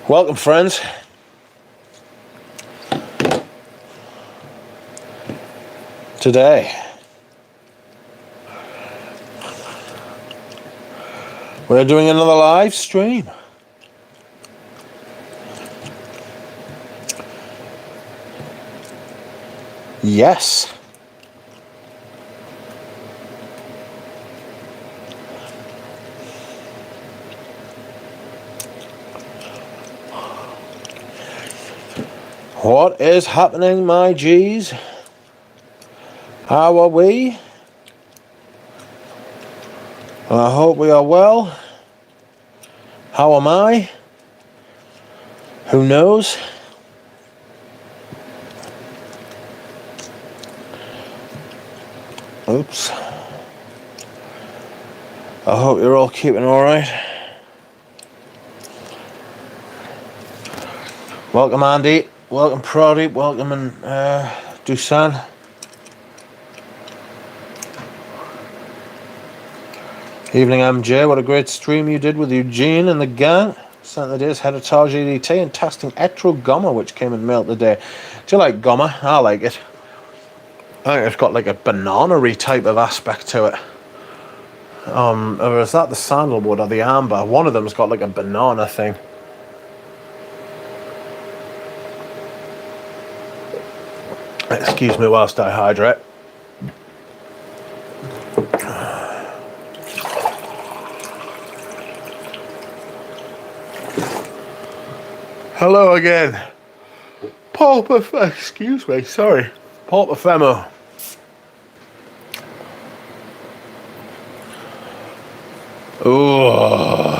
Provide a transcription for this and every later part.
Welcome, friends. Today, we're doing another live stream. Yes. What is happening, my G's? How are we? I hope we are well. How am I? Who knows? Oops. I hope you're all keeping alright. Welcome, Andy. Welcome, Pradeep. Welcome, and Dusan. Evening, MJ. What a great stream you did with Eugene and the gang. Sent the day's head of Taj EDT and testing Etro Gomma, which came in mail today. Do you like Gomma? I like it. I think it's got like a banana-y type of aspect to it. Or is that the sandalwood or the amber? One of them's got like a banana thing. Excuse me whilst I hydrate. Hello again. Excuse me, sorry. Paul Femo. Ooh.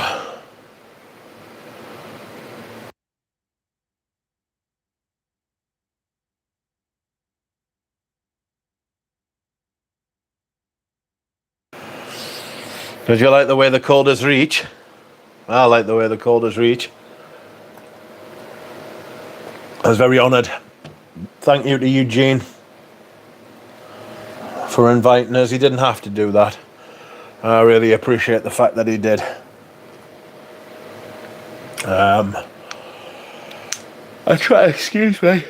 Did you like the way the colders reach? I like the way the colders reach. I was very honoured. Thank you to Eugene for inviting us. He didn't have to do that. I really appreciate the fact that he did. Excuse me.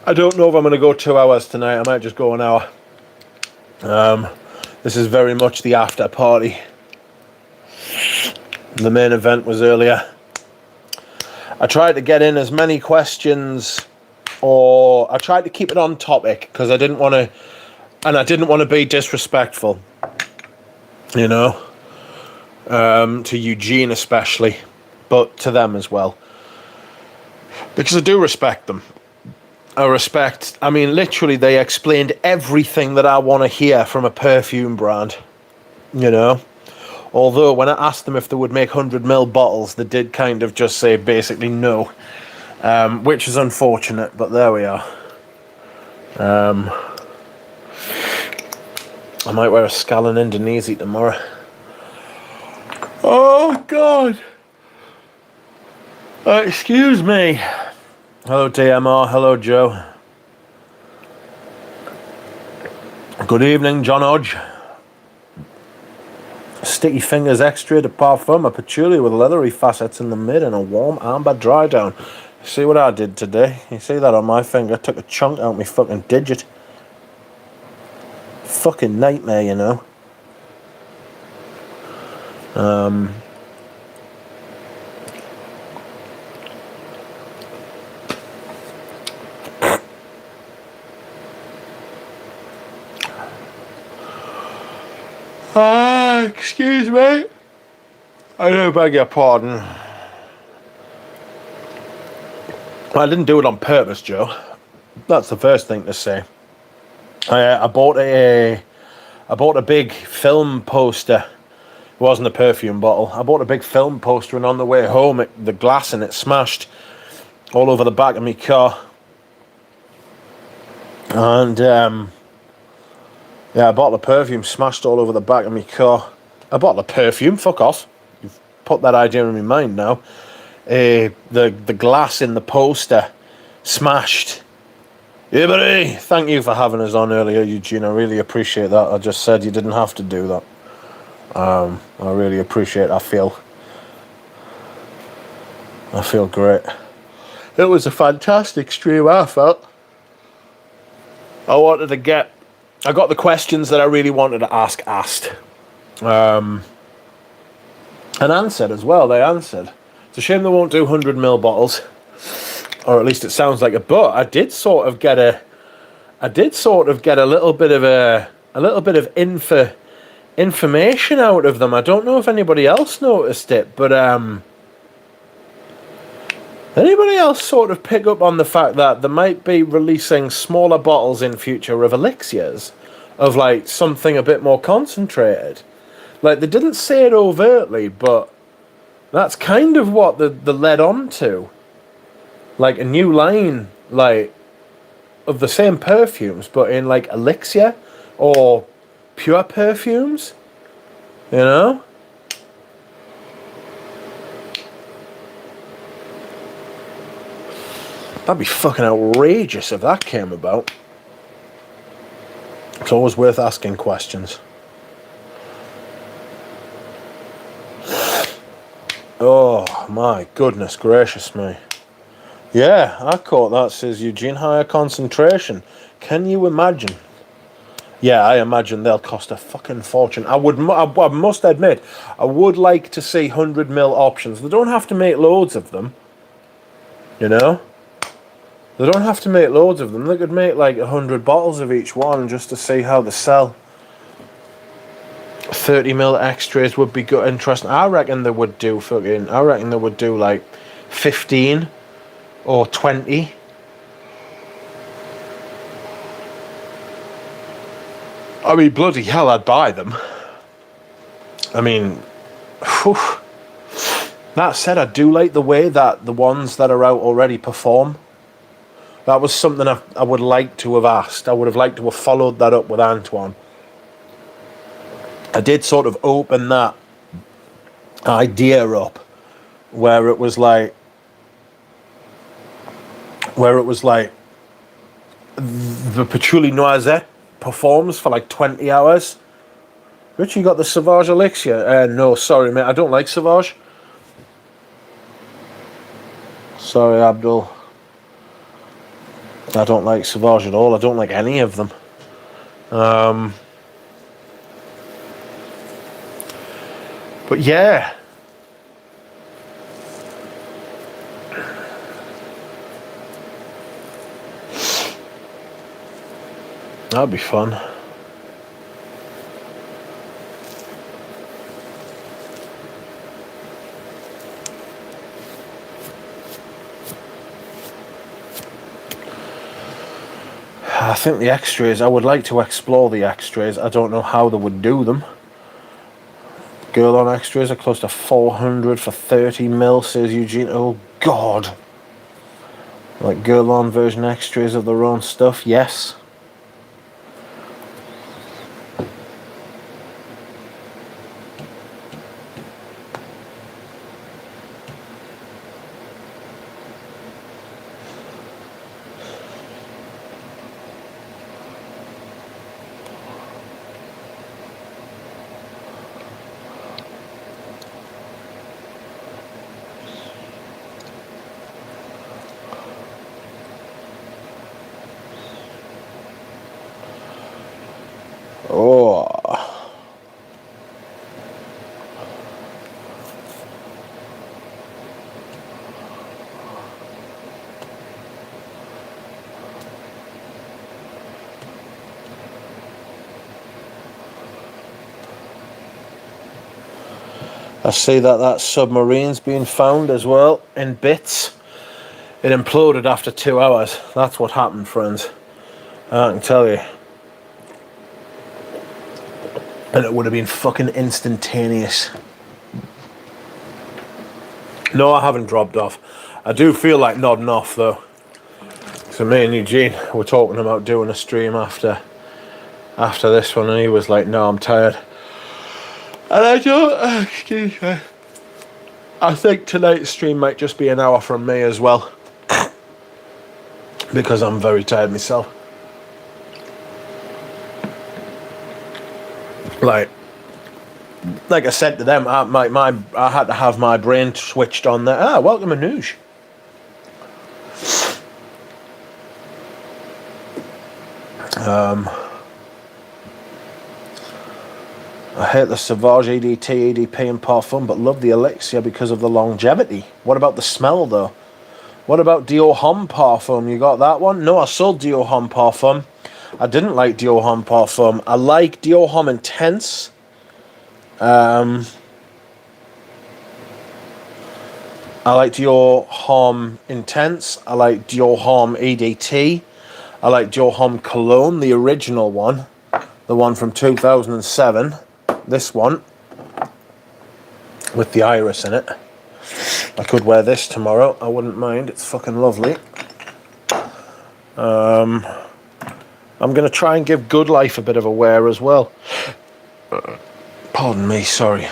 I don't know if I'm going to go 2 hours tonight. I might just go an hour. This is very much the after party. The main event was earlier. I tried to get in as many questions, or I tried to keep it on topic because I didn't want to, and I didn't want to be disrespectful, you know, to Eugene especially, but to them as well, because I do respect them. I mean, literally, they explained everything that I want to hear from a perfume brand, you know. Although, when I asked them if they would make 100ml bottles, they did kind of just say basically no, which is unfortunate, but there we are. I might wear a Scala in Indonesia tomorrow. Oh, God. Excuse me. Hello, DMR. Hello, Joe. Good evening, John Hodge. Sticky Fingers Extra de Parfum, a patchouli with leathery facets in the mid and a warm amber dry down. See what I did today? You see that on my finger? I took a chunk out of my fucking digit. Fucking nightmare, you know. Excuse me. I do beg your pardon. I didn't do it on purpose, Joe. That's the first thing to say. I bought a big film poster. It wasn't a perfume bottle. I bought a big film poster, and on the way home, the glass in it smashed all over the back of my car. And yeah, a bottle of perfume smashed all over the back of my car. A bottle of perfume, fuck off. You've put that idea in my mind now. The glass in the poster smashed. Yeah, buddy. Thank you for having us on earlier, Eugene. I really appreciate that. I just said you didn't have to do that. I really appreciate it. I feel I feel great. It was a fantastic stream, I felt. I got the questions that I really wanted to ask asked. And answered as well. They answered. It's a shame they won't do 100ml bottles. Or at least it sounds like it. But I did sort of get a little bit of information out of them. I don't know if anybody else noticed it, but anybody else sort of pick up on the fact that they might be releasing smaller bottles in future of elixirs, of like something a bit more concentrated? Like, they didn't say it overtly, but that's kind of what they led on to. Like a new line, like, of the same perfumes, but in like elixir or pure perfumes, you know? That'd be fucking outrageous if that came about. It's always worth asking questions. Oh my goodness gracious me. Yeah, I caught that, says Eugene. Higher concentration. Can you imagine? Yeah, I imagine they'll cost a fucking fortune. I must admit, I would like to see 100ml options. They don't have to make loads of them. You know? They don't have to make loads of them. They could make like 100 bottles of each one just to see how they sell. 30ml extras would be good, interesting. I reckon they would do like 15 or 20. I mean, bloody hell, I'd buy them. I mean, whew. That said, I do like the way that the ones that are out already perform. That was something I would like to have asked. I would have liked to have followed that up with Antoine. I did sort of open that idea up where it was like the Patchouli Noisette performs for like 20 hours. Richie, you got the Sauvage Elixir? No, sorry, mate. I don't like Sauvage. Sorry, Abdul. I don't like Sauvage at all. I don't like any of them. But yeah. That'd be fun. I think the extras, I would like to explore the extras. I don't know how they would do them. Girl on extras are close to 400 for 30ml, says Eugene. Oh, God. Like girl on version extras of their own stuff, yes. Oh. I see that submarine's been found as well in bits. It imploded after 2 hours. That's what happened, friends. I can tell you. And it would have been fucking instantaneous. No, I haven't dropped off. I do feel like nodding off though. So me and Eugene were talking about doing a stream after this one, and he was like, no, I'm tired. And I don't, excuse me. I think tonight's stream might just be an hour from me as well. Because I'm very tired myself. Like, like I said to them, I had to have my brain switched on there. Ah, welcome Anuj. I hate the Sauvage EDT, EDP and Parfum, but love the Elixir because of the longevity. What about the smell though? What about Dior Homme Parfum? You got that one? No, I sold Dior Homme Parfum. I didn't like Dior Homme Parfum. I like Dior Homme Intense. I like Dior Homme Intense. I like Dior Homme EDT. I like Dior Homme Cologne, the original one. The one from 2007. This one. With the iris in it. I could wear this tomorrow. I wouldn't mind. It's fucking lovely. I'm going to try and give Good Life a bit of a wear as well. Pardon me, sorry.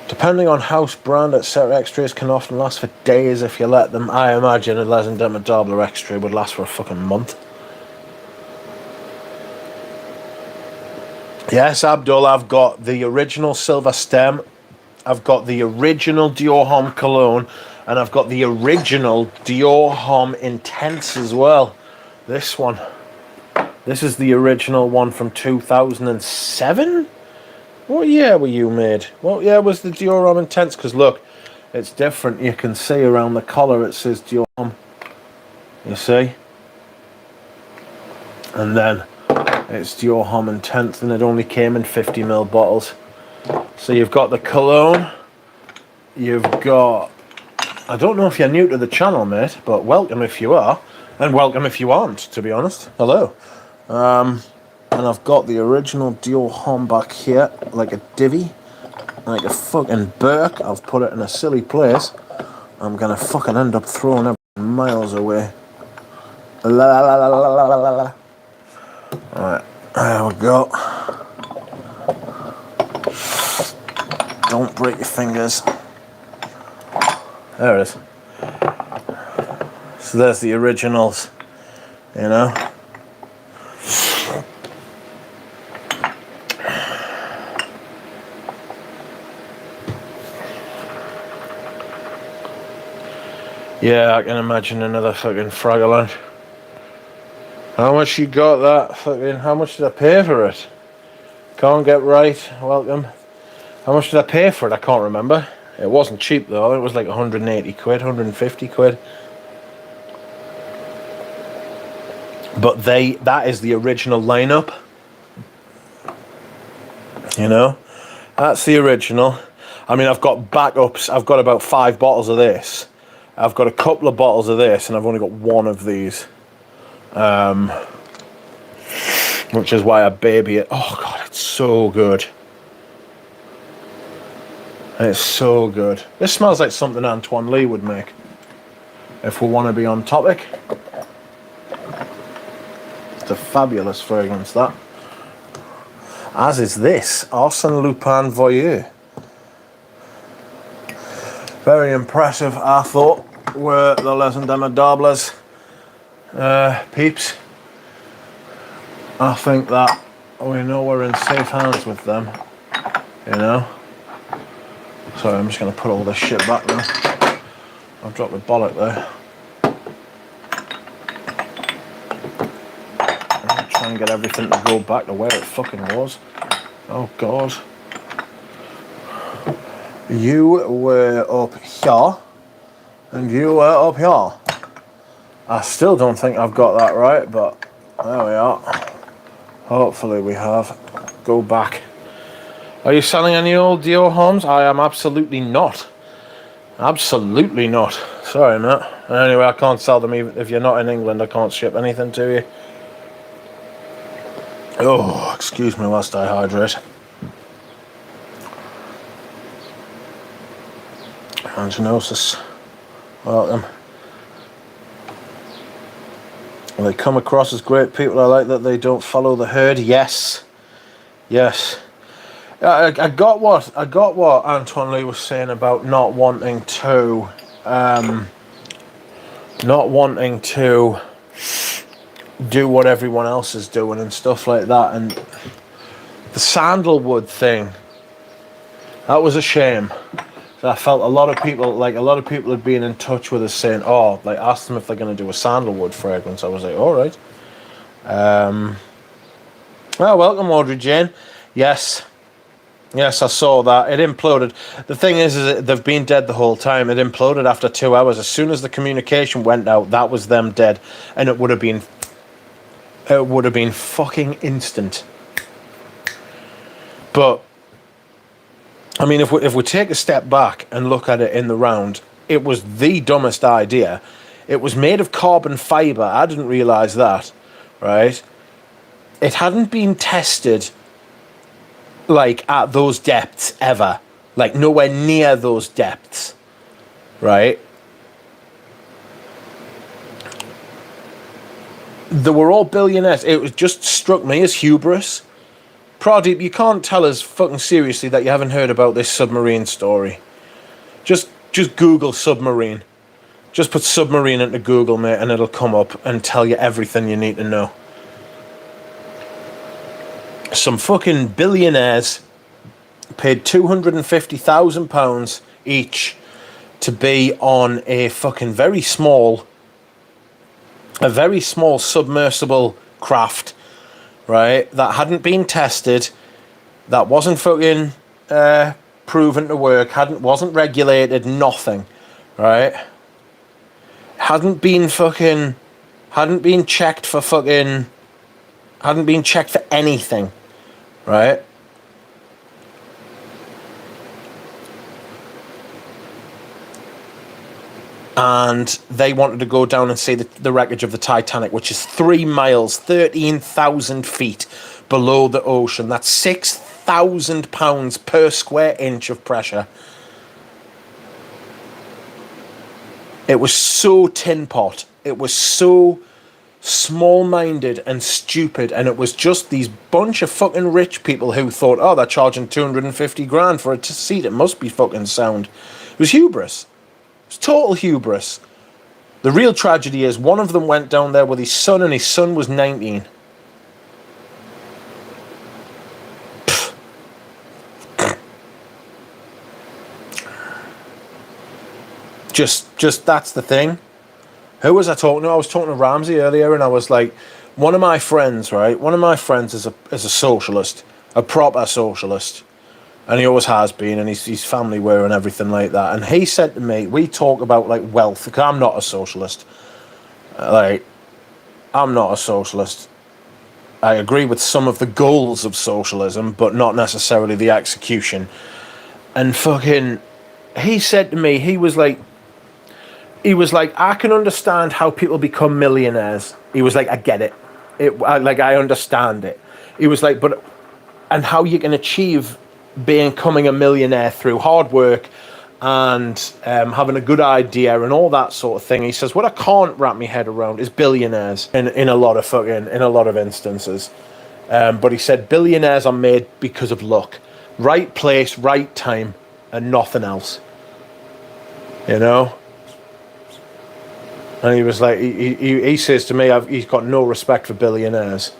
Depending on house brand, etc., extras can often last for days if you let them. I imagine a Les Indomitables extra would last for a fucking month. Yes, Abdul, I've got the original Silver Stem. I've got the original Dior Homme Cologne. And I've got the original Dior Homme Intense as well. This one. This is the original one from 2007? What year were you made? What year was the Dior Homme Intense? Because look, it's different. You can see around the collar it says Dior Homme. You see? And then it's Dior Homme Intense, and it only came in 50ml bottles. So you've got the Cologne. You've got... I don't know if you're new to the channel, mate, but welcome if you are. And welcome if you aren't, to be honest. Hello. And I've got the original Dior Homme back here, like a divvy. Like a fucking Burke. I've put it in a silly place. I'm gonna fucking end up throwing everything miles away. La la la la la la la la. Alright, there we go. Don't break your fingers. There it is. So there's the originals, you know. Yeah, I can imagine another fucking Fragaland. How much you got that fucking... How much did I pay for it? Can't get right. Welcome. How much did I pay for it? I can't remember. It wasn't cheap though. It was like 180 quid, 150 quid. But that is the original lineup. You know? That's the original. I mean, I've got backups. I've got about 5 bottles of this. I've got a couple of bottles of this, and I've only got 1 of these. Which is why I baby it. Oh god, it's so good. It's so good. This smells like something Antoine Lee would make. If we want to be on topic. It's a fabulous fragrance, that. As is this, Arsène Lupin Voyeur. Very impressive, I thought, were the Les Indomitables peeps. I think that we know we're in safe hands with them, you know. Sorry, I'm just going to put all this shit back now. I've dropped the bollock there. I'll try and get everything to go back to where it fucking was. Oh god. You were up here, and you were up here. I still don't think I've got that right, but there we are. Hopefully we have. Go back. Are you selling any old Dior Hommes? I am absolutely not. Absolutely not. Sorry, mate. Anyway, I can't sell them even if you're not in England. I can't ship anything to you. Oh, excuse me whilst I hydrate. Anginosis. Welcome. They come across as great people. I like that they don't follow the herd. Yes. Yes. I got what Antoine Lee was saying about not wanting to do what everyone else is doing and stuff like that. And the sandalwood thing, that was a shame. So I felt a lot of people had been in touch with us saying, oh, like, ask them if they're going to do a sandalwood fragrance. I was like, all right. Well, welcome, Audrey Jane. Yes, I saw that. It imploded. The thing is they've been dead the whole time. It imploded after 2 hours. As soon as the communication went out, that was them dead. And it would have been fucking instant. But I mean, if we take a step back and look at it in the round, it was the dumbest idea. It was made of carbon fiber. I didn't realize that, right? It hadn't been tested like at those depths ever, like nowhere near those depths, right? They were all billionaires. It was just struck me as hubris. Pradeep, you can't tell us fucking seriously that you haven't heard about this submarine story. Just Google submarine. Just put submarine into Google, mate, and it'll come up and tell you everything you need to know. Some fucking billionaires paid £250,000 each to be on a fucking very small submersible craft, right, that hadn't been tested, that wasn't fucking proven to work, wasn't regulated, nothing, right? Hadn't been checked for anything, right? And they wanted to go down and see the wreckage of the Titanic, which is 3 miles, 13,000 feet below the ocean. That's 6,000 pounds per square inch of pressure. It was so tin pot. It was so small-minded and stupid, and it was just these bunch of fucking rich people who thought, oh, they're charging 250 grand for a seat, it must be fucking sound. It was hubris. It was total hubris. The real tragedy is one of them went down there with his son, and his son was 19. Just that's the thing. Who was I talking to? I was talking to Ramsey earlier, and I was like, one of my friends, right? One of my friends is a socialist, a proper socialist, and he always has been, and his family were and everything like that. And he said to me, we talk about like wealth, because I'm not a socialist. I'm not a socialist. I agree with some of the goals of socialism, but not necessarily the execution. And fucking, he said to me, he was like, I can understand how people become millionaires. He was like, I get it. I understand it. He was like, and how you can achieve becoming a millionaire through hard work and having a good idea and all that sort of thing. He says, what I can't wrap my head around is billionaires in a lot of instances. But he said billionaires are made because of luck. Right place, right time, and nothing else. You know? And he was like, he says to me, he's got no respect for billionaires.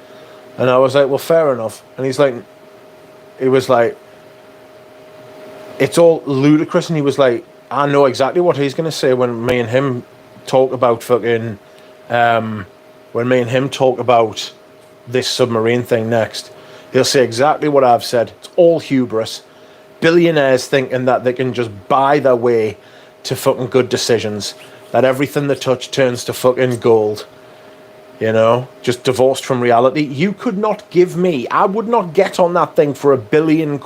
And I was like, well, fair enough. And he was like, it's all ludicrous. And he was like, I know exactly what he's going to say when me and him talk about fucking, when me and him talk about this submarine thing next. He'll say exactly what I've said. It's all hubris. Billionaires thinking that they can just buy their way to fucking good decisions. That everything they touch turns to fucking gold. You know? Just divorced from reality. You could not give me, I would not get on that thing for £1 billion.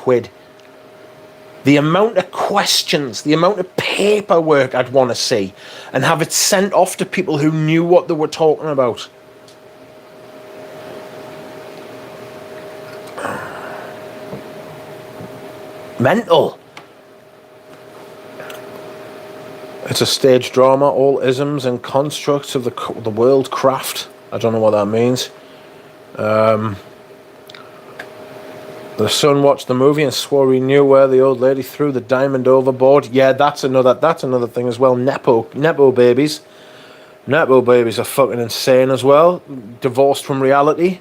The amount of questions, the amount of paperwork I'd want to see, and have it sent off to people who knew what they were talking about. Mental. It's a stage drama, all isms and constructs of the world craft. I don't know what that means. The son watched the movie and swore he knew where the old lady threw the diamond overboard. Yeah, that's another thing as well. Nepo babies. Nepo babies are fucking insane as well. Divorced from reality.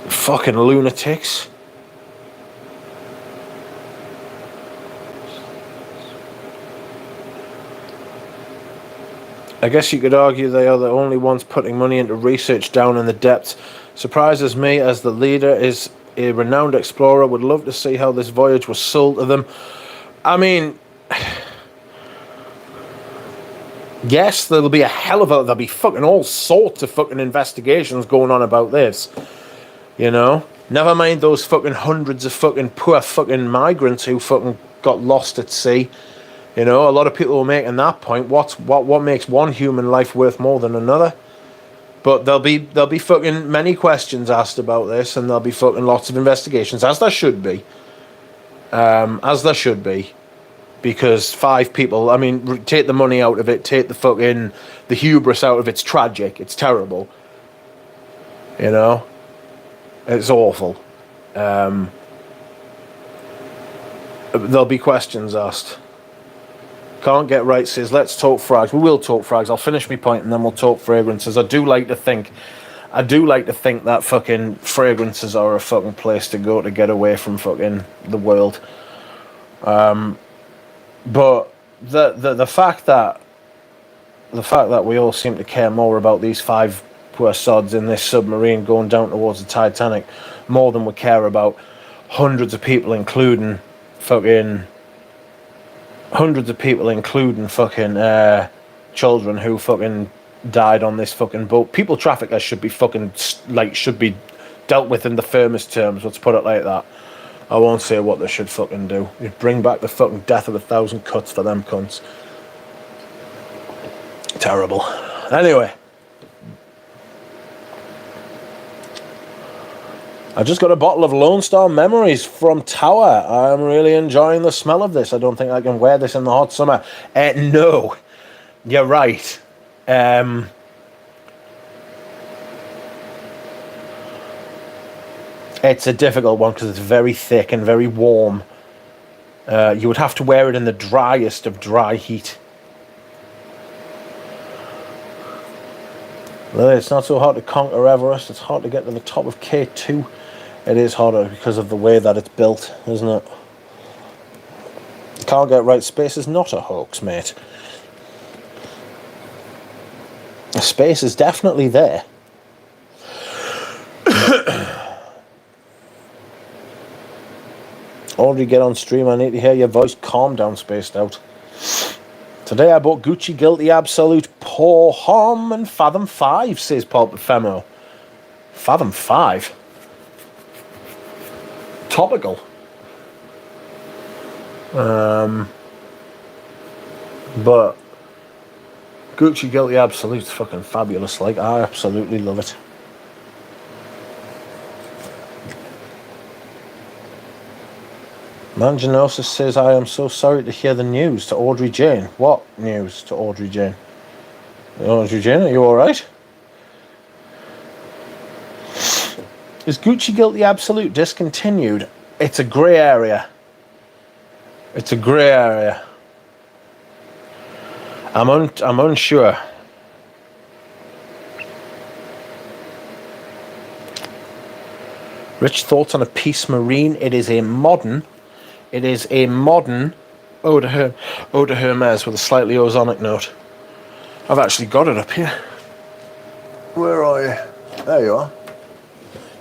Fucking lunatics. I guess you could argue they are the only ones putting money into research down in the depths. Surprises me, as the leader is a renowned explorer. Would love to see how this voyage was sold to them. I mean, yes, there'll be a hell of a... There'll be fucking all sorts of fucking investigations going on about this. You know? Never mind those fucking hundreds of fucking poor fucking migrants who fucking got lost at sea. You know, a lot of people are making that point. What makes one human life worth more than another? But there'll be fucking many questions asked about this, and there'll be fucking lots of investigations, as there should be. As there should be. Because 5 people, I mean, take the money out of it, take the hubris out of it. It's tragic. It's terrible. You know? It's awful. There'll be questions asked. Can't get right says, let's talk frags. We will talk frags. I'll finish my point and then we'll talk fragrances. I do like to think that fucking fragrances are a fucking place to go to get away from fucking the world. But the fact that we all seem to care more about these 5 poor sods in this submarine going down towards the Titanic more than we care about hundreds of people, including fucking children who fucking died on this fucking boat. People traffickers should be dealt with in the firmest terms. Let's put it like that. I won't say what they should fucking do. You bring back the fucking death of 1,000 cuts for them cunts. Terrible. Anyway. I just got a bottle of Lone Star Memories from Tower. I'm really enjoying the smell of this. I don't think I can wear this in the hot summer. No. You're right. It's a difficult one because it's very thick and very warm. You would have to wear it in the driest of dry heat. Well, it's not so hard to conquer Everest. It's hard to get to the top of K2. It is harder because of the way that it's built, isn't it? You can't get right. Space is not a hoax, mate. Space is definitely there. Audrey, get on stream. I need to hear your voice. Calm down, spaced out. Today I bought Gucci Guilty Absolute Pour Homme and Fathom 5, says Pulp Femo. Fathom 5? Topical. But Gucci Guilty Absolute's fucking fabulous. Like, I absolutely love it. Manginosis says, I am so sorry to hear the news to Audrey Jane. What news to Audrey Jane? Audrey Jane, are you alright? Is Gucci Guilty Absolute discontinued? It's a grey area. It's a grey area. I'm unsure. Rich thoughts on a Peace Marine. It is a modern Eau de Hermes with a slightly ozonic note. I've actually got it up here. Where are you? There you are.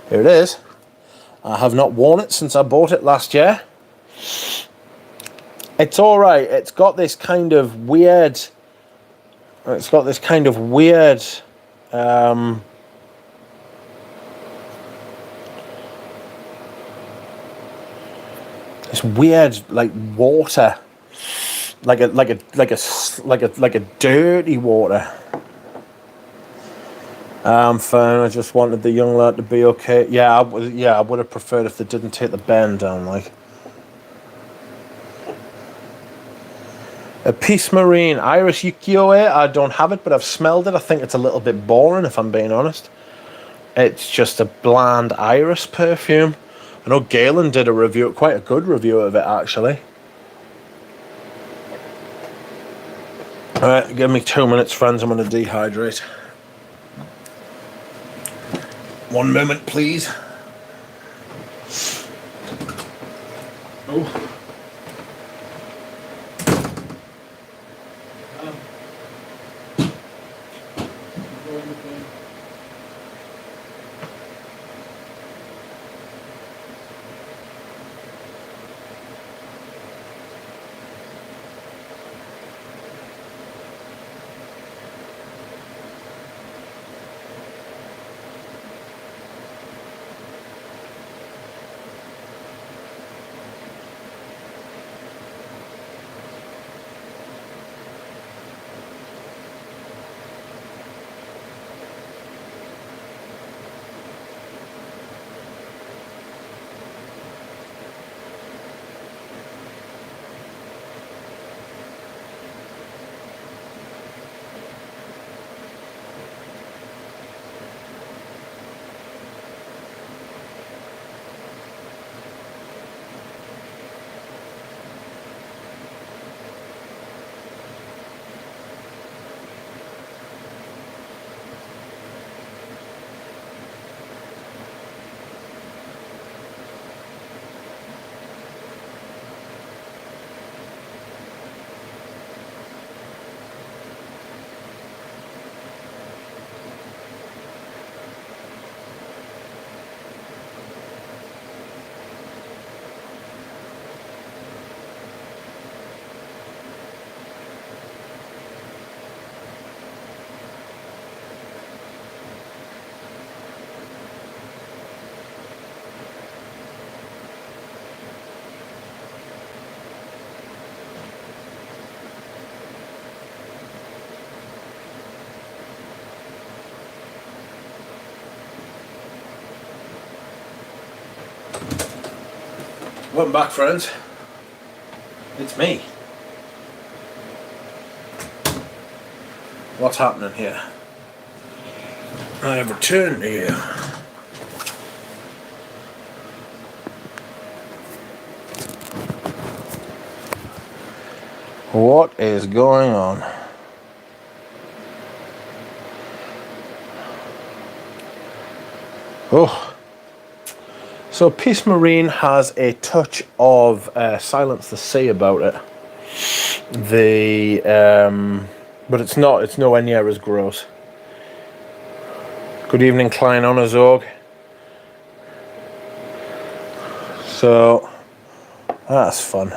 Here it is. I have not worn it since I bought it last year. It's alright. It's got this kind of weird... This weird, like, water. Like a dirty water. I'm fine. I just wanted the young lad to be okay. I would have preferred if they didn't take the band down, like. A Peace Marine Iris Ukiyo-e. I don't have it, but I've smelled it. I think it's a little bit boring, if I'm being honest. It's just a bland iris perfume. I know Galen did a review, quite a good review of it, actually. Alright, give me 2 minutes, friends. I'm going to dehydrate. 1 moment, please. Oh. Welcome back, friends. It's me. What's happening here? I have returned to you. What is going on? Oh. So Peace Marine has a touch of Silence the Sea about it. But it's nowhere near as gross. Good evening, Klein on a Zorg. So that's fun.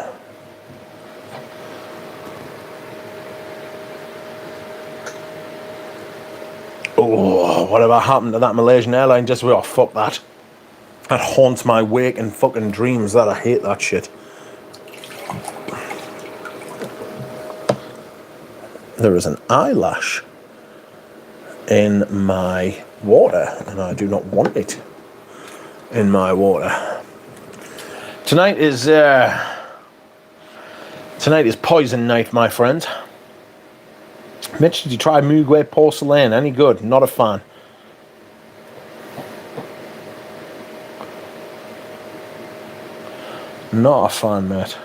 Oh, whatever happened to that Malaysian airline? Oh, fuck that. That haunts my waking fucking dreams. That I hate that shit. There is an eyelash in my water, and I do not want it in my water. Tonight is poison night, my friends. Mitch, did you try Mugway porcelain? Any good? Not a fan. Not a fan, mate.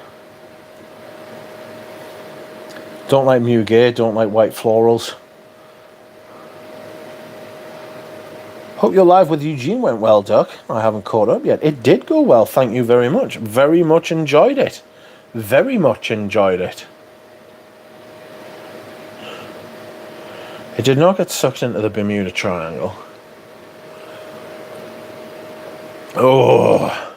Don't like Mugay, don't like white florals. Hope your live with Eugene went well, Duck. I haven't caught up yet. It did go well, thank you very much. Very much enjoyed it. Very much enjoyed it. It did not get sucked into the Bermuda Triangle. Oh.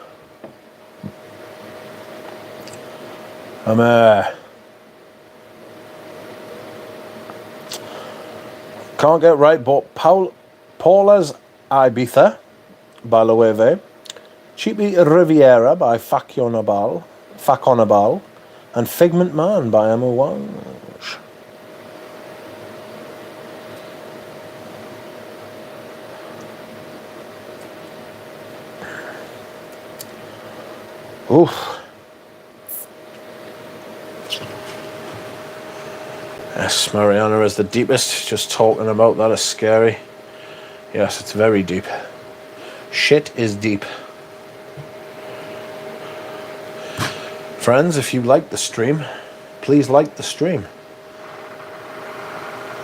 Can't get right, but Paula's Ibiza by Loewe, Cheapy Riviera by Faconabal, and Figment Man by Emma Wange. Oof. Yes, Mariana is the deepest. Just talking about that is scary. Yes, it's very deep. Shit is deep. Friends, if you like the stream, please like the stream.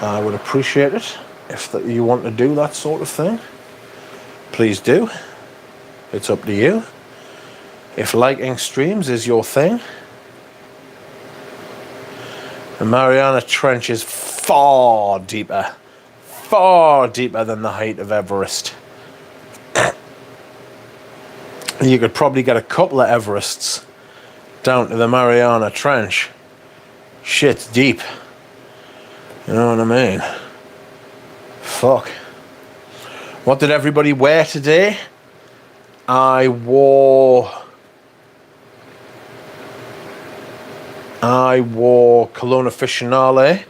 I would appreciate it if you want to do that sort of thing. Please do. It's up to you. If liking streams is your thing. The Mariana Trench is far deeper than the height of Everest. You could probably get a couple of Everests down to the Mariana Trench. Shit's deep. You know what I mean? Fuck. What did everybody wear today? I wore Cologne Officinale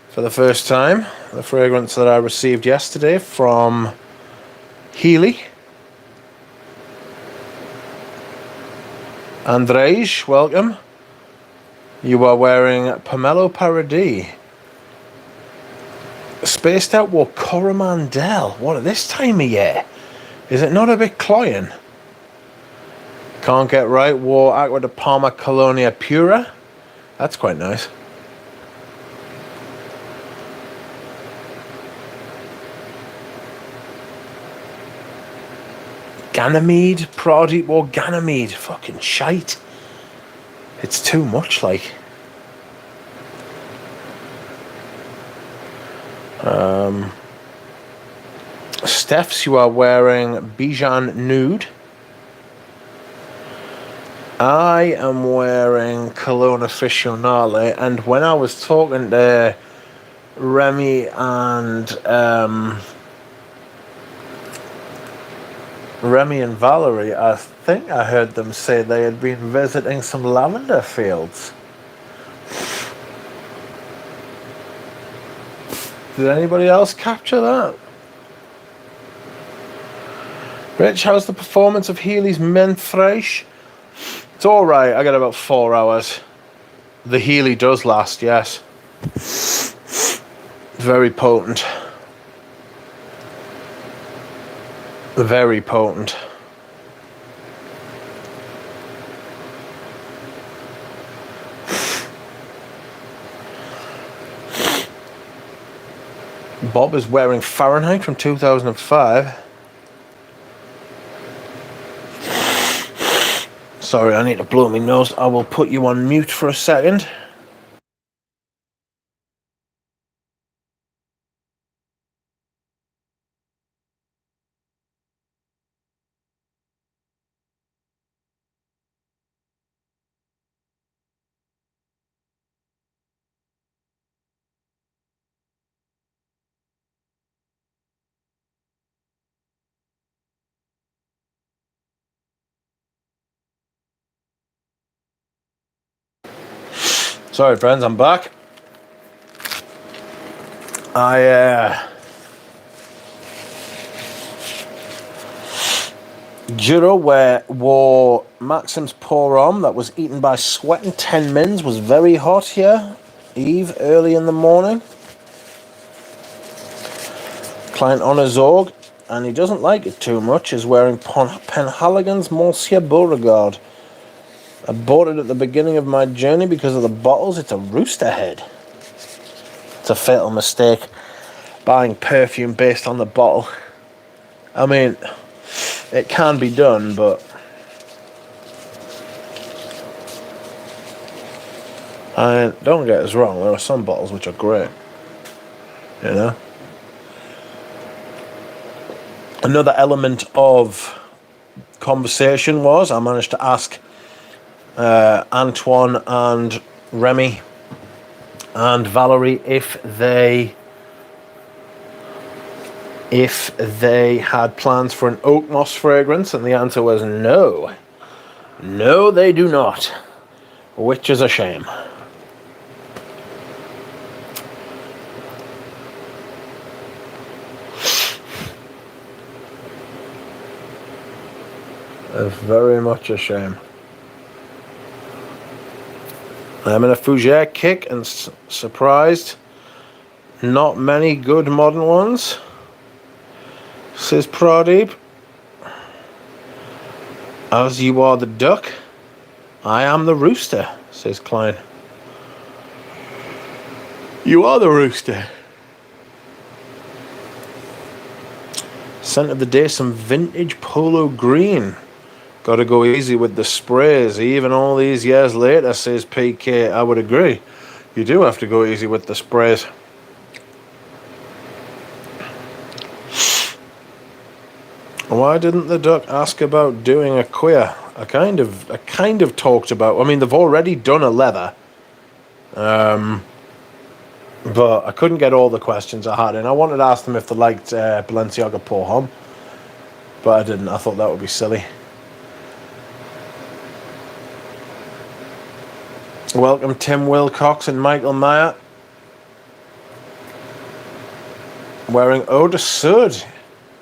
for the first time. The fragrance that I received yesterday from Healy. Andrej, welcome. You are wearing Pomelo Paradis. Spaced Out wore Coromandel. What, at this time of year? Is it not a bit cloying? Can't Get Right wore Aqua de Palma Colonia Pura. That's quite nice. Ganymede, Pradeep wore Ganymede. Fucking shite. It's too much, like. Steph's, you are wearing Bijan Nude. I am wearing Cologne Officinale, and when I was talking to Remy and Valerie, I think I heard them say they had been visiting some lavender fields. Did anybody else capture that? Rich, how's the performance of Healy's Mint Fresh? It's alright, I got about 4 hours. The Healy does last, yes. Very potent. Very potent. Bob is wearing Fahrenheit from 2005. Sorry, I need to blow my nose. I will put you on mute for a second. Sorry, friends, I'm back. Juro wore Maxim's Pour Homme that was eaten by Sweating 10 Mins. Was very hot here. Eve, early in the morning. Client on a Zorg, and he doesn't like it too much, is wearing Penhaligon's Monsieur Beauregard. I bought it at the beginning of my journey because of the bottles. It's a rooster head. It's a fatal mistake, buying perfume based on the bottle. I mean, it can be done, but don't get us wrong, there are some bottles which are great, you know. Another element of conversation was I managed to ask Antoine and Remy and Valerie if they had plans for an oak moss fragrance, and the answer was no. No, they do not, which is a shame. Very much a shame. I'm in a Fougere kick and surprised. Not many good modern ones, says Pradeep. As you are the duck, I am the rooster, says Klein. You are the rooster. Scent of the day, some vintage polo green. Got to go easy with the sprays. Even all these years later, says PK. I would agree. You do have to go easy with the sprays. Why didn't the duck ask about doing a queer? I kind of talked about. I mean, they've already done a leather. But I couldn't get all the questions I had in. I wanted to ask them if they liked Balenciaga Pour Homme, but I didn't. I thought that would be silly. Welcome Tim Wilcox and Michael Meyer. Wearing Eau de Sud,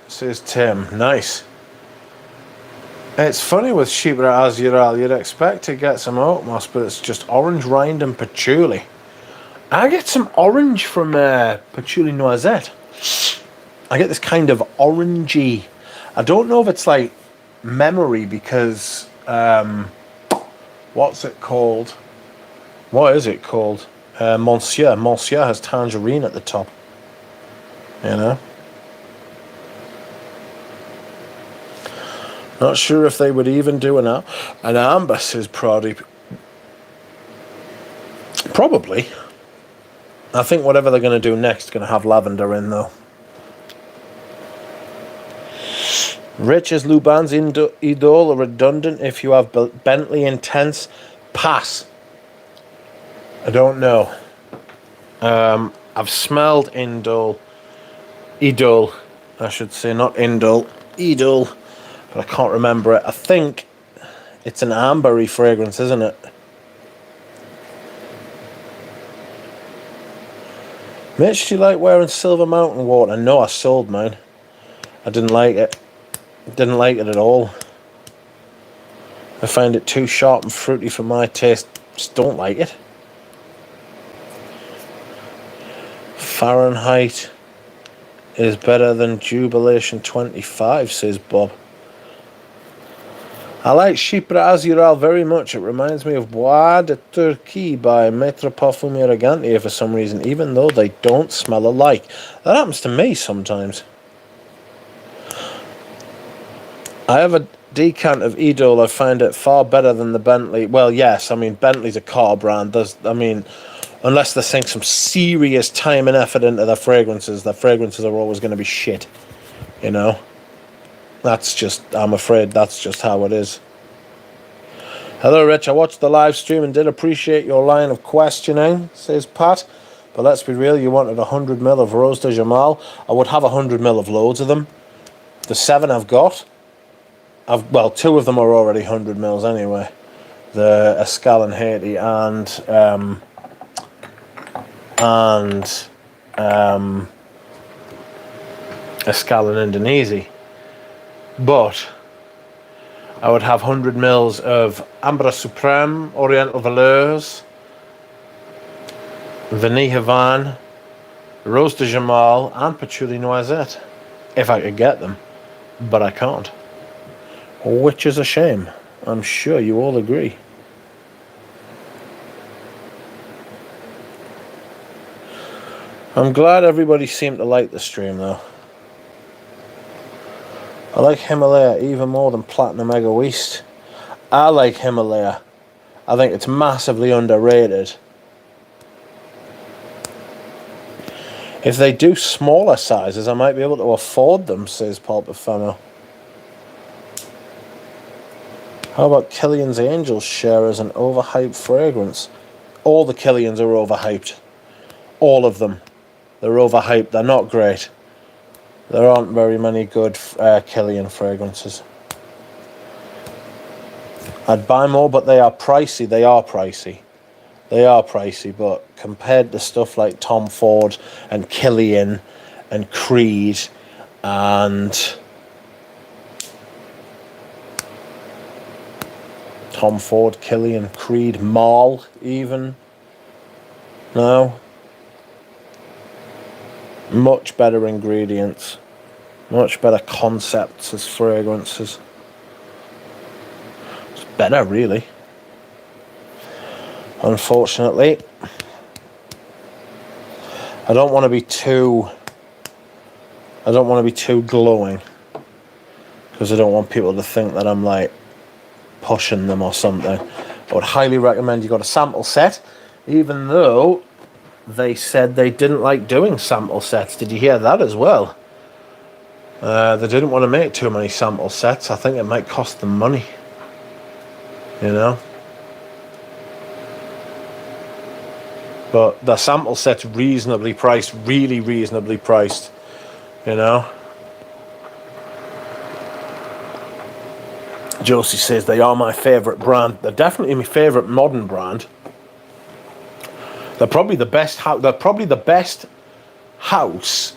says Tim. Nice. It's funny with Chypre Azural. You'd expect to get some oak moss, but it's just orange rind and patchouli. I get some orange from patchouli noisette. I get this kind of orangey. I don't know if it's like memory because what's it called? What is it called? Monsieur. Monsieur has tangerine at the top. You know. Not sure if they would even do an amber, says Proddy. Probably. I think whatever they're going to do next is going to have lavender in, though. Rich, is Luban's Idol redundant if you have Bentley Intense? Pass. I don't know. I've smelled Idol, I should say, not Idol, but I can't remember it. I think it's an ambery fragrance, isn't it? Mitch, do you like wearing Silver Mountain water? No, I sold mine. I didn't like it. Didn't like it at all. I find it too sharp and fruity for my taste. Just don't like it. Fahrenheit is better than Jubilation 25, says Bob. I like Chypre Azural very much. It reminds me of Bois de Turquie by Maître Parfumier Elegante for some reason, even though they don't smell alike. That happens to me sometimes. I have a decant of Idol. I find it far better than the Bentley. Well, yes, I mean, Bentley's a car brand. Unless they sink some serious time and effort into their fragrances are always going to be shit. You know? I'm afraid that's just how it is. Hello, Rich. I watched the live stream and did appreciate your line of questioning, says Pat. But let's be real, you wanted 100ml of Rose de Jamal. I would have 100ml of loads of them. The 7 I've got, well, 2 of them are already 100ml anyway. The Escal in Haiti and Escal in Indonesia. But I would have 100ml of Ambre Supreme, Oriental Valeurs, Vanille Havane, Rose de Jamal, and Patchouli Noisette, if I could get them. But I can't. Which is a shame. I'm sure you all agree. I'm glad everybody seemed to like the stream, though. I like Himalaya even more than Platinum Egoist. I like Himalaya. I think it's massively underrated. If they do smaller sizes, I might be able to afford them, says Paul Bufano. How about Killian's Angels share as an overhyped fragrance? All the Killians are overhyped. All of them. They're overhyped. They're not great. There aren't very many good Killian fragrances. I'd buy more, but they are pricey. They are pricey. They are pricey, but compared to stuff like Tom Ford and Killian and Creed and Tom Ford, Killian, Creed, Marl even. No. Much better ingredients. Much better concepts as fragrances. It's better, really. Unfortunately. I don't want to be too glowing. because I don't want people to think that I'm like pushing them or something. I would highly recommend you got a sample set, even though they said they didn't like doing sample sets. Did you hear that as well? They didn't want to make too many sample sets. I think it might cost them money, you know. But the sample set's reasonably priced, really reasonably priced, you know. Josie says they are my favourite brand. They're definitely my favourite modern brand. They're probably the best. They're probably the best house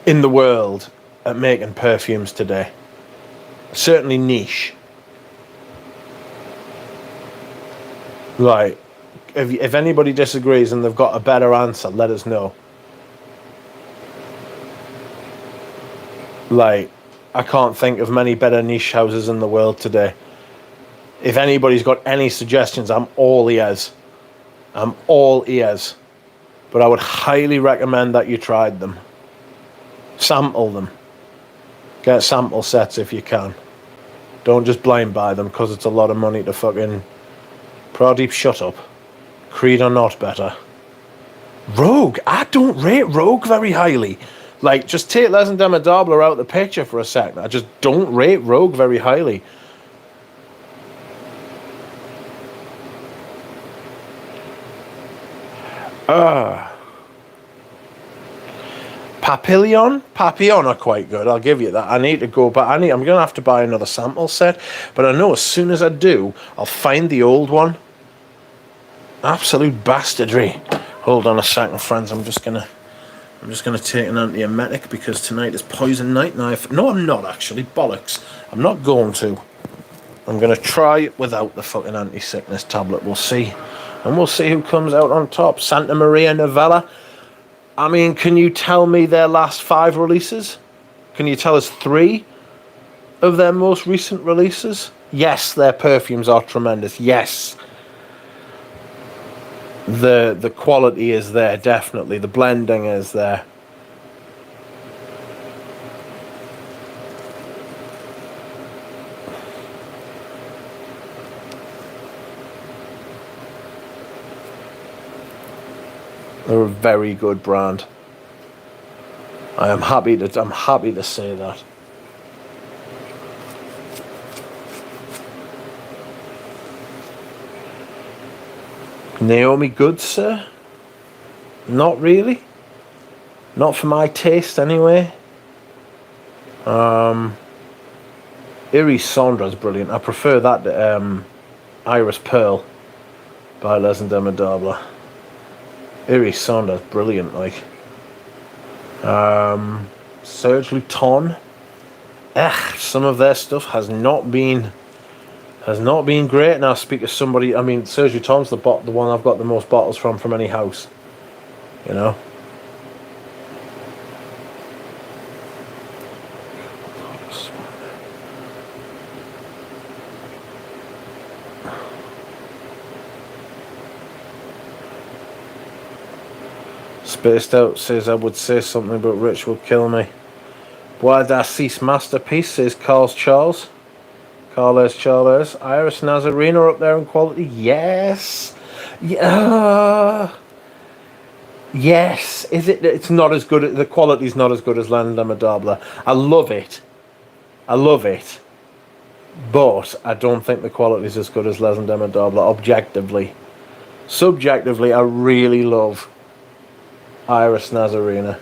in the world at making perfumes today. Certainly niche. Right. If anybody disagrees and they've got a better answer, let us know. Like, I can't think of many better niche houses in the world today. If anybody's got any suggestions, I'm all ears. I'm all ears. But I would highly recommend that you tried them. Sample them. Get sample sets if you can. Don't just blind buy them, because it's a lot of money to fucking... Pradeep, shut up. Creed are not better. Rogue? I don't rate Rogue very highly. Like, just take Les and Demodable out of the picture for a second. I just don't rate Rogue very highly. Papillon are quite good, I'll give you that. I need to go, but I'm going to have to buy another sample set. But I know as soon as I do, I'll find the old one. Absolute bastardry. Hold on a second, friends. I'm just gonna take an antiemetic because tonight is poison night. No, I'm not actually. Bollocks. I'm not going to. I'm gonna try it without the fucking anti-sickness tablet. We'll see, and we'll see who comes out on top. Santa Maria Novella. I mean, can you tell me their last 5 releases? Can you tell us 3 of their most recent releases? Yes, their perfumes are tremendous. Yes. The quality is there, definitely. The blending is there. They're a very good brand. I'm happy to say that. Naomi Good, sir? Not really. Not for my taste, anyway. Iris Sandra's brilliant. I prefer that to Iris Pearl by Les and Demodable. Iris Sandra's brilliant, like. Serge Luton. Some of their stuff has not been great. Now I speak to somebody. I mean, Serge Luton's the one I've got the most bottles from any house. You know. Spaced Out says I would say something, but Rich will kill me. Bois d'Assis Masterpiece says Carles Charles. Iris Nazarena up there in quality. Yes. Yeah. Yes. Is it? It's not as good. The quality's not as good as Les and Demodable. I love it. But I don't think the quality's as good as Les and Demodable. Objectively. Subjectively, I really love Iris Nazarena.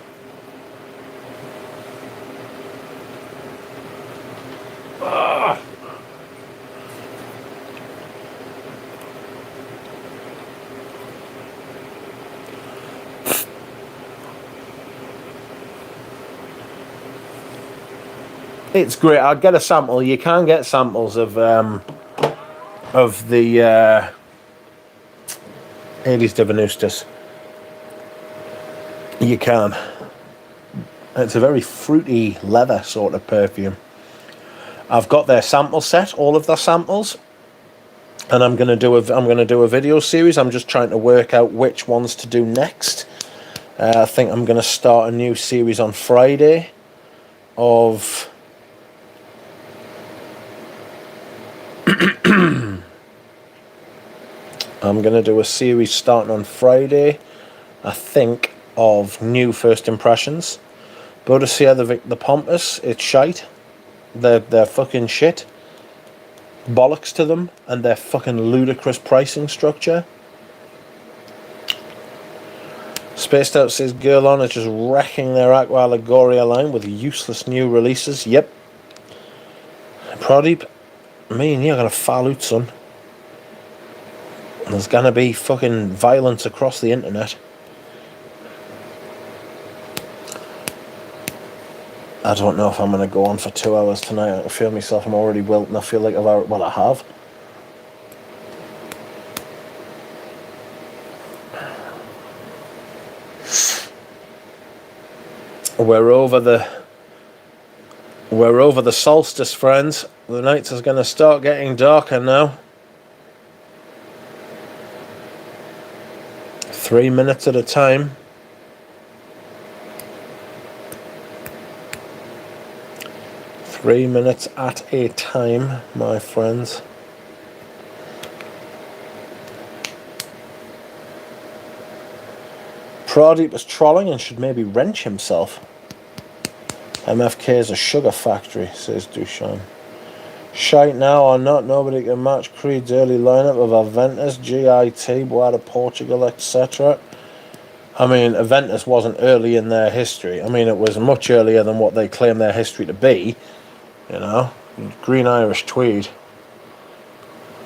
It's great. I'll get a sample. You can get samples of the Hades Divinustus. You can. It's a very fruity leather sort of perfume. I've got their sample set, all of their samples, and I'm gonna do a video series. I'm just trying to work out which ones to do next. I think I'm gonna start a new series on Friday of I'm going to do a series starting on Friday, I think, of new first impressions. Go to see the Pompous, it's shite. They're fucking shit. Bollocks to them and their fucking ludicrous pricing structure. Spaced Out says Girl On is just wrecking their Aqua Allegoria line with useless new releases. Yep. Pradeep, me and you are going to fall out, son. There's going to be fucking violence across the internet. I don't know if I'm going to go on for 2 hours tonight. I feel myself, I'm already wilting. I feel like I have. We're over the solstice, friends. The nights is going to start getting darker now. 3 minutes at a time. 3 minutes at a time, my friends. Pradeep is trolling and should maybe wrench himself. MFK is a sugar factory, says Dushan. Shite now or not, nobody can match Creed's early lineup of Aventus, GIT, Boada Portugal, etc. I mean, Aventus wasn't early in their history. I mean, it was much earlier than what they claim their history to be. You know, Green Irish Tweed,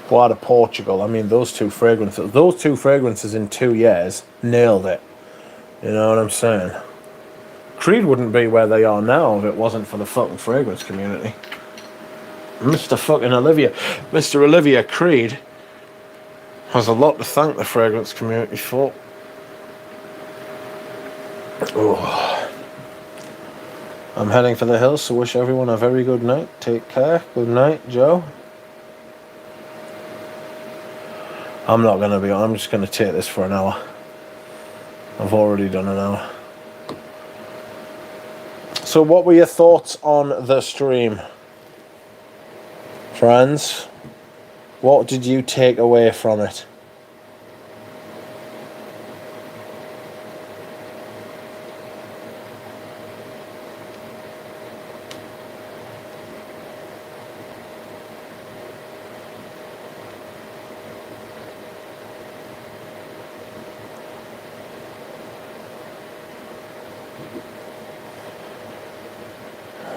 Boada Portugal. I mean, those two fragrances in 2 years nailed it. You know what I'm saying? Creed wouldn't be where they are now if it wasn't for the fucking fragrance community. Mr. Olivia Creed has a lot to thank the fragrance community for. Oh. I'm heading for the hills, so wish everyone a very good night. Take care. Good night, Joe. I'm not going to be on. I'm just going to take this for an hour. I've already done an hour. So what were your thoughts on the stream? Friends, what did you take away from it?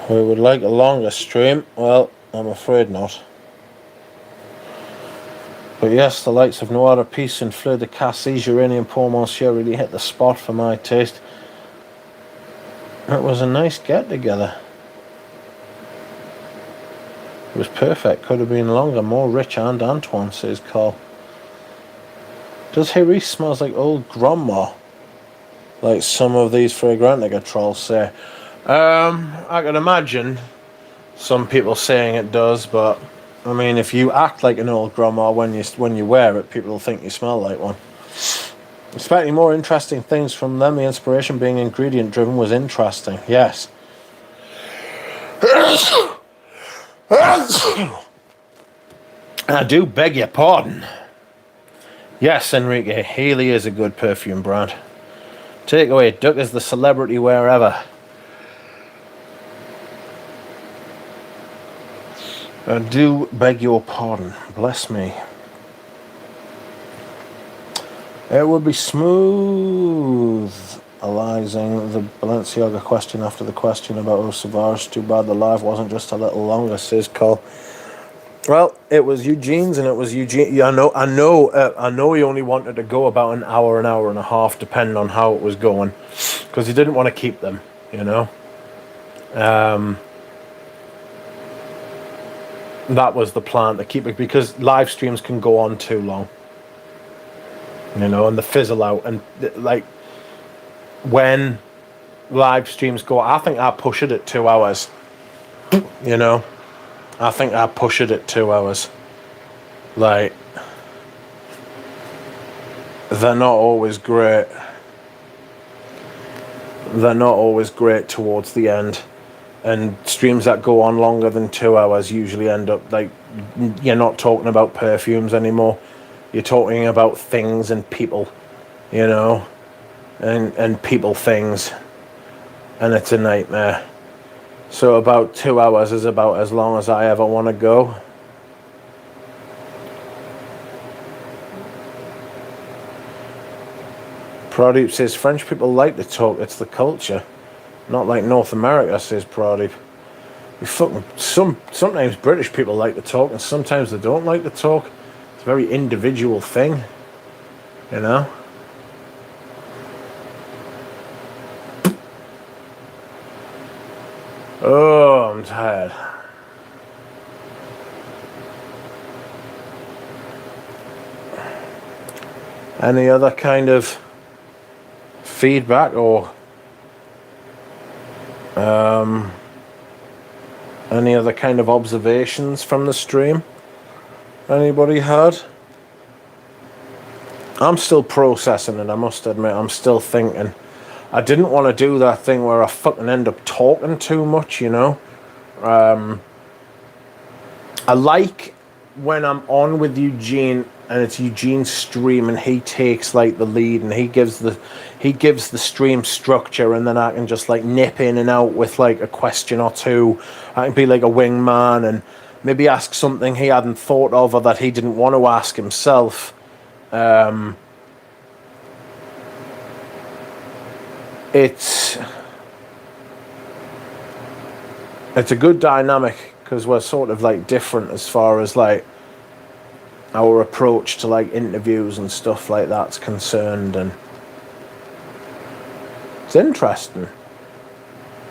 We would like a longer stream. Well, I'm afraid not. But yes, the likes of Noir Peace and Fleur de Cassis, Uranium Pour Monsieur really hit the spot for my taste. It was a nice get-together. It was perfect. Could have been longer, more rich, and Antoine, says Carl. Does Harris smells like old grandma? Like some of these Fragrantica trolls say. I can imagine some people saying it does, but I mean, if you act like an old grandma when you wear it, people will think you smell like one. Expecting more interesting things from them. The inspiration being ingredient driven was interesting. Yes. I do beg your pardon. Yes, Enrique, Healy is a good perfume brand. Takeaway, Duck is the celebrity wherever. I do beg your pardon. Bless me. It would be smooth-alizing the Balenciaga question after the question about Osavaris. Too bad the live wasn't just a little longer, says Cole. Well, it was Eugene's, and it was Eugene. Yeah, I know he only wanted to go about an hour and a half, depending on how it was going, because he didn't want to keep them, you know. That was the plan, to keep it, because live streams can go on too long, you know, and the fizzle out, and like when live streams go, I think I push it at 2 hours, you know. I think I push it at 2 hours. Like, they're not always great. They're not always great towards the end. And streams that go on longer than 2 hours usually end up, like, you're not talking about perfumes anymore. You're talking about things and people, you know, and people things, and it's a nightmare. So about 2 hours is about as long as I ever want to go. Pradeep says French people like to talk. It's the culture, not like North America, says Pradeep. Sometimes British people like to talk, and sometimes they don't like to talk. It's a very individual thing, you know. Oh, I'm tired. Any other kind of feedback or any other kind of observations from the stream anybody had? I'm still processing it, I must admit. I'm still thinking. I didn't want to do that thing where I fucking end up talking too much, you know. I like when I'm on with Eugene and it's Eugene's stream and he takes like the lead and he gives the stream structure, and then I can just like nip in and out with like a question or two. I can be like a wingman and maybe ask something he hadn't thought of or that he didn't want to ask himself. It's a good dynamic because we're sort of like different as far as like our approach to like interviews and stuff like that's concerned, and it's interesting.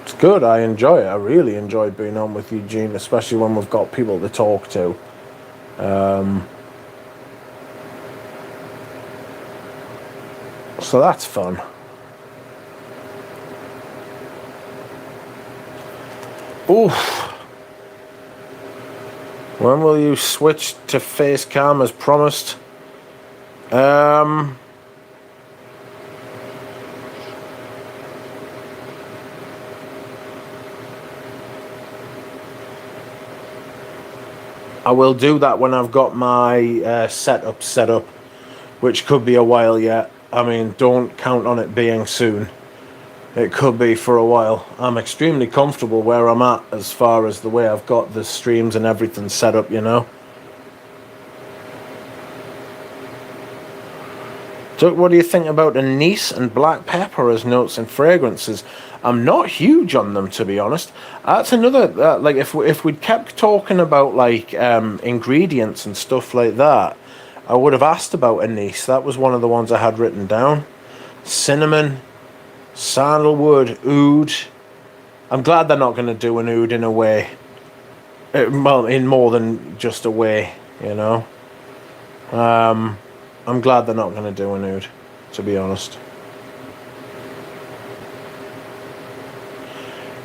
It's good. I enjoy it. I really enjoy being on with Eugene, especially when we've got people to talk to. So that's fun. Oof. When will you switch to face cam as promised? I will do that when I've got my setup set up, which could be a while yet. I mean, don't count on it being soon. It could be for a while. I'm extremely comfortable where I'm at as far as the way I've got the streams and everything set up, you know. So what do you think about anise and black pepper as notes and fragrances? I'm not huge on them, to be honest. That's another, like if we'd kept talking about like ingredients and stuff like that, I would have asked about anise. That was one of the ones I had written down. Cinnamon, sandalwood, oud. I'm glad they're not going to do an oud in a way. Well, in more than just a way, you know. I'm glad they're not going to do an oud, to be honest.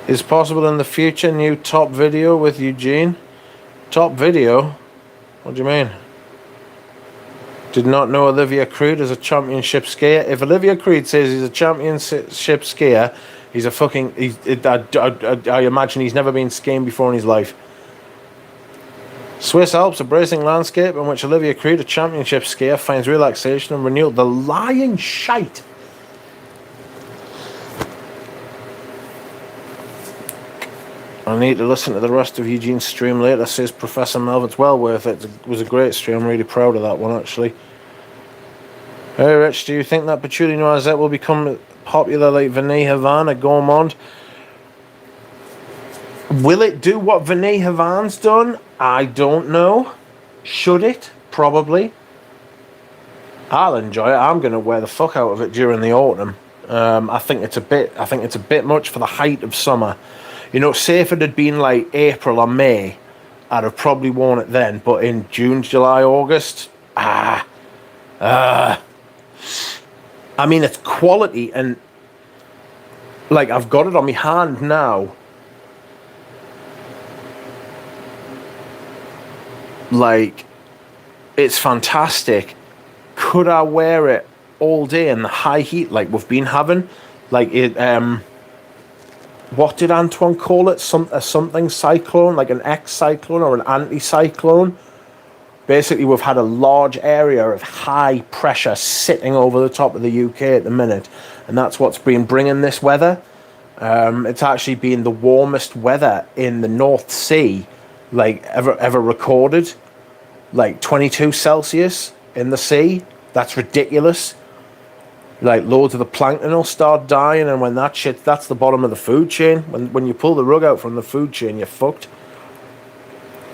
Is possible in the future new top video with Eugene? Top video? What do you mean? Did not know Olivia Creed is a championship skier. If Olivia Creed says he's a championship skier, he's a fucking... I imagine he's never been skiing before in his life. Swiss Alps, a bracing landscape in which Olivia Creed, a championship skier, finds relaxation and renewal. The lying shite. I need to listen to the rest of Eugene's stream later, says Professor Melvin. It's well worth it. It was a great stream. I'm really proud of that one, actually. Hey, Rich, do you think that Patchouli Noisette will become popular like Vanille Havana Gourmand? Will it do what Vanille Havan's done? I don't know. Should it? Probably. I'll enjoy it. I'm going to wear the fuck out of it during the autumn. I think it's a bit much for the height of summer. You know, say if it had been like April or May, I'd have probably worn it then. But in June, July, August, I mean, it's quality, and like I've got it on my hand now. Like, it's fantastic. Could I wear it all day in the high heat like we've been having? Like it, what did Antoine call it? A something cyclone, like an X-cyclone or an anti-cyclone. Basically, we've had a large area of high pressure sitting over the top of the UK at the minute, and that's what's been bringing this weather. It's actually been the warmest weather in the North Sea, like ever recorded, like 22 Celsius in the sea. That's ridiculous. Like, loads of the plankton will start dying, and when that's the bottom of the food chain. When you pull the rug out from the food chain, you're fucked.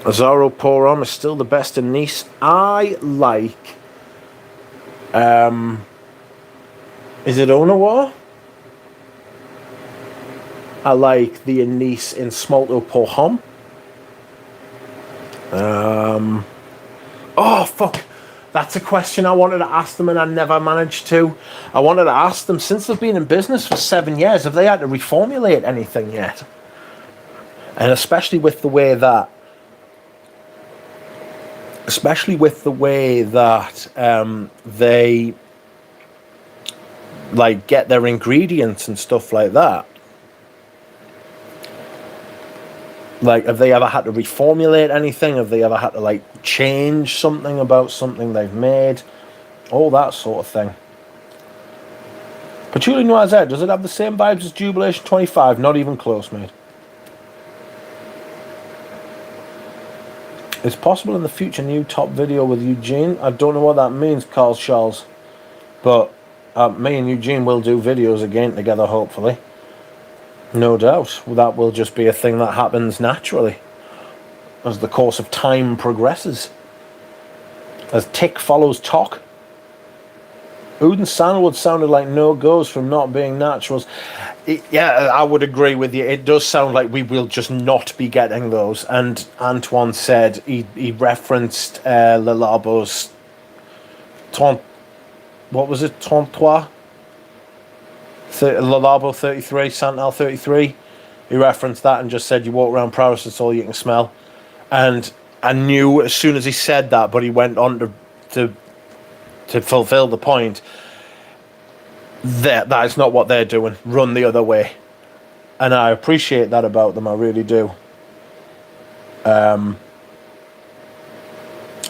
Azaro Porom is still the best in Nice. I like... is it Onawar? I like the anise in Smolto Pohom. Oh, fuck. That's a question I wanted to ask them and I never managed to. I wanted to ask them, since they've been in business for 7 years, have they had to reformulate anything yet? And especially with the way that... they... like, get their ingredients and stuff like that. Like, have they ever had to reformulate anything? Have they ever had to, like, change something about something they've made? All that sort of thing. Patchouli Noisette, does it have the same vibes as Jubilation 25? Not even close, mate. It's possible in the future new top video with Eugene. I don't know what that means, Carl Charles. But me and Eugene will do videos again together, hopefully. No doubt. That will just be a thing that happens naturally as the course of time progresses. As tick follows tock. Oud and sandalwood sounded like no-goes from not being naturals. Yeah, I would agree with you. It does sound like we will just not be getting those. And Antoine said he referenced Le Labo's... What was it? 33? Le Labo 33, Santal 33. He referenced that and just said, you walk around Paris, it's all you can smell. And I knew as soon as he said that, but he went on to fulfill the point that is not what they're doing. Run the other way. And I appreciate that about them, I really do.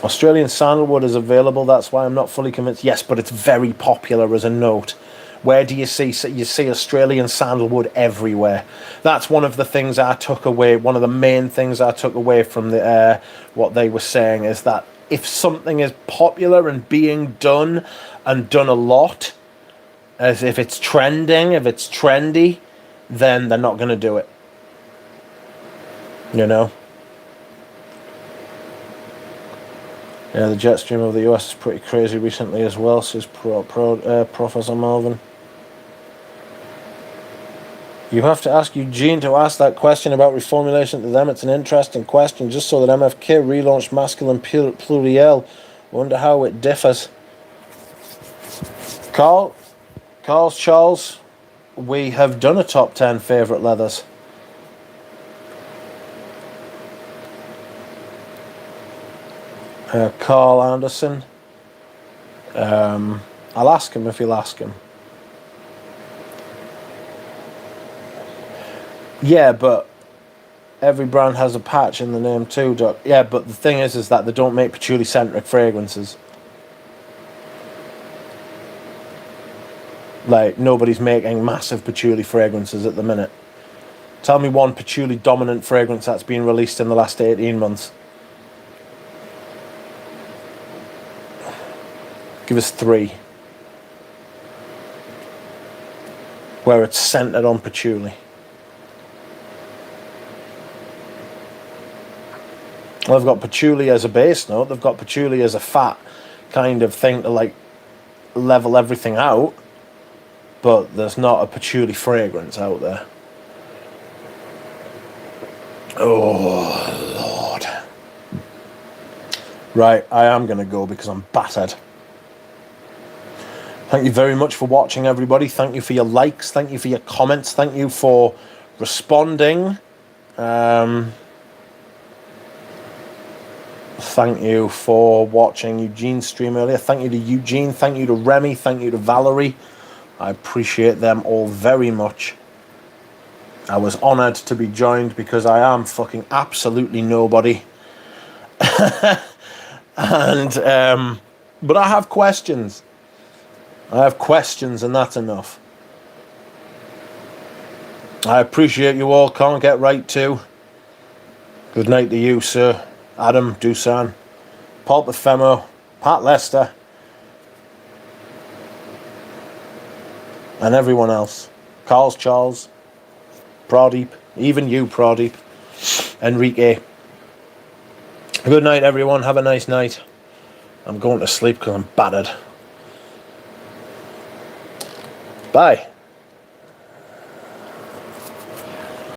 Australian sandalwood is available, that's why I'm not fully convinced. Yes, but it's very popular as a note. Where do you see? You see Australian sandalwood everywhere. That's one of the things I took away. One of the main things I took away from the what they were saying is that if something is popular and being done and done a lot, as if it's trending, if it's trendy, then they're not going to do it. You know? Yeah, the jet stream of the US is pretty crazy recently as well, says Professor Melvin. You have to ask Eugene to ask that question about reformulation to them. It's an interesting question, just so that MFK relaunched masculine pluriel. Wonder how it differs. Carl Charles, we have done a top 10 favourite leathers. Carl Anderson. I'll ask him if he'll ask him. Yeah, but every brand has a patch in the name too, Doc. Yeah, but the thing is that they don't make patchouli-centric fragrances. Like, nobody's making massive patchouli fragrances at the minute. Tell me one patchouli-dominant fragrance that's been released in the last 18 months. Give us 3. Where it's centered on patchouli. Well, they've got patchouli as a base note. They've got patchouli as a fat kind of thing to, like, level everything out. But there's not a patchouli fragrance out there. Oh, Lord. Right, I am going to go because I'm battered. Thank you very much for watching, everybody. Thank you for your likes. Thank you for your comments. Thank you for responding. Thank you for watching Eugene's stream earlier. Thank you to Eugene. Thank you to Remy. Thank you to Valerie. I appreciate them all very much. I was honoured to be joined because I am fucking absolutely nobody. And but I have questions. I have questions, and that's enough. I appreciate you all. Can't get right to. Good night to you, sir. Adam Dusan, Paul Femo, Pat Lester, and everyone else. Carl's Charles, Pradeep, even you, Pradeep, Enrique. Good night, everyone. Have a nice night. I'm going to sleep because I'm battered. Bye.